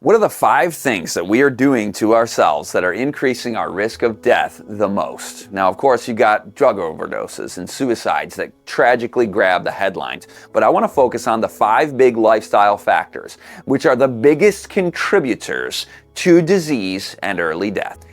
What are the 5 things that we are doing to ourselves that are increasing our risk of death the most? Now, of course, you got drug overdoses and suicides that tragically grab the headlines, but I want to focus on the 5 big lifestyle factors, which are the biggest contributors to disease and early death.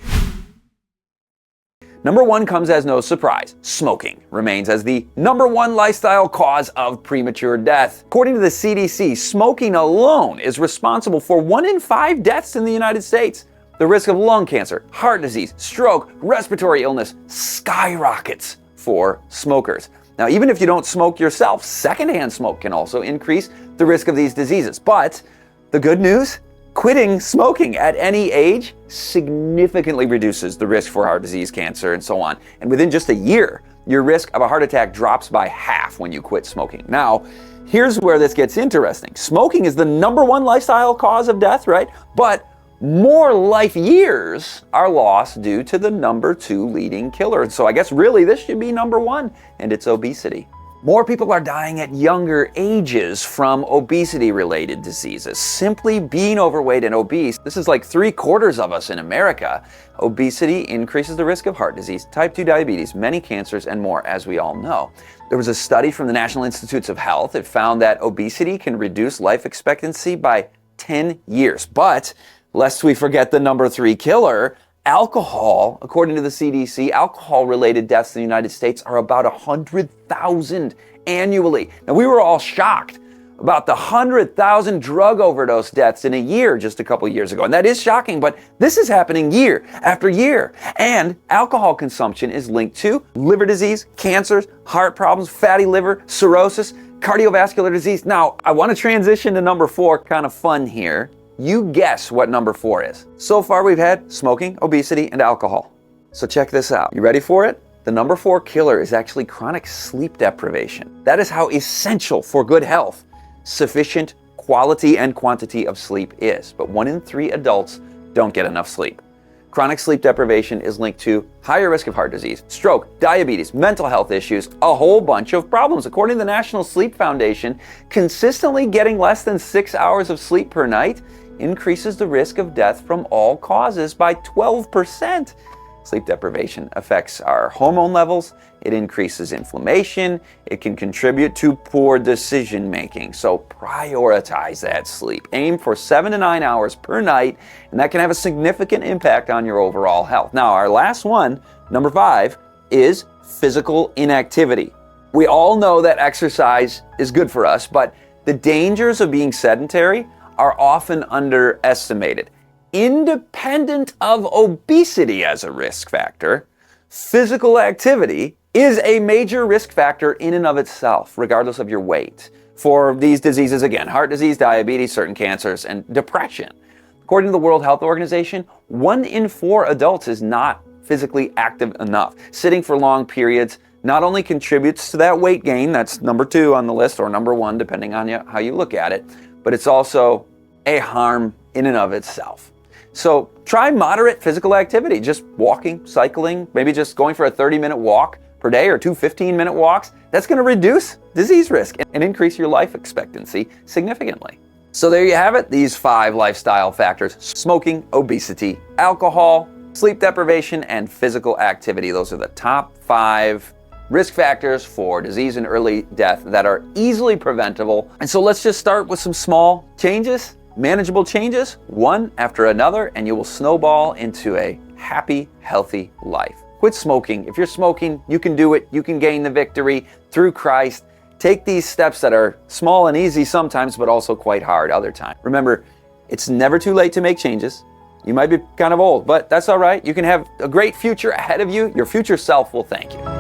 Number 1 comes as no surprise. Smoking remains as the number 1 lifestyle cause of premature death. According to the CDC, smoking alone is responsible for 1 in 5 deaths in the United States. The risk of lung cancer, heart disease, stroke, respiratory illness skyrockets for smokers. Now, even if you don't smoke yourself, secondhand smoke can also increase the risk of these diseases. But the good news? Quitting smoking at any age significantly reduces the risk for heart disease, cancer, and so on. And within just a year, your risk of a heart attack drops by half when you quit smoking. Now, here's where this gets interesting. Smoking is the number 1 lifestyle cause of death, right? But more life years are lost due to the number 2 leading killer. So I guess really this should be number 1, and it's obesity. More people are dying at younger ages from obesity-related diseases. Simply being overweight and obese, this is like 3/4 of us in America. Obesity increases the risk of heart disease, type 2 diabetes, many cancers, and more, as we all know. There was a study from the National Institutes of Health that found that obesity can reduce life expectancy by 10 years. But lest we forget the number 3 killer, alcohol. According to the CDC, alcohol-related deaths in the United States are about 100,000 annually. Now, we were all shocked about the 100,000 drug overdose deaths in a year just a couple years ago. And that is shocking, but this is happening year after year. And alcohol consumption is linked to liver disease, cancers, heart problems, fatty liver, cirrhosis, cardiovascular disease. Now, I want to transition to number 4, kind of fun here. You guess what number 4 is. So far we've had smoking, obesity, and alcohol. So check this out. You ready for it? The number 4 killer is actually chronic sleep deprivation. That is how essential for good health sufficient quality and quantity of sleep is. But 1 in 3 adults don't get enough sleep. Chronic sleep deprivation is linked to higher risk of heart disease, stroke, diabetes, mental health issues, a whole bunch of problems. According to the National Sleep Foundation, consistently getting less than 6 hours of sleep per night increases the risk of death from all causes by 12%. Sleep deprivation affects our hormone levels, it increases inflammation, it can contribute to poor decision making. So prioritize that sleep. Aim for 7 to 9 hours per night, and that can have a significant impact on your overall health. Now, our last one, number 5, is physical inactivity. We all know that exercise is good for us, but the dangers of being sedentary are often underestimated. Independent of obesity as a risk factor, physical activity is a major risk factor in and of itself, regardless of your weight, for these diseases, again, heart disease, diabetes, certain cancers, and depression. According to the World Health Organization, 1 in 4 adults is not physically active enough. Sitting for long periods not only contributes to that weight gain, that's number 2 on the list, or number 1, depending on how you look at it, but it's also a harm in and of itself. So try moderate physical activity, just walking, cycling, maybe just going for a 30-minute walk per day or 2 15-minute walks. That's going to reduce disease risk and increase your life expectancy significantly. So there you have it, these 5 lifestyle factors: smoking, obesity, alcohol, sleep deprivation, and physical activity. Those are the top 5 risk factors for disease and early death that are easily preventable. And so let's just start with some small changes, manageable changes, one after another, and you will snowball into a happy, healthy life. Quit smoking. If you're smoking, you can do it. You can gain the victory through Christ. Take these steps that are small and easy sometimes, but also quite hard other times. Remember, it's never too late to make changes. You might be kind of old, but that's all right. You can have a great future ahead of you. Your future self will thank you.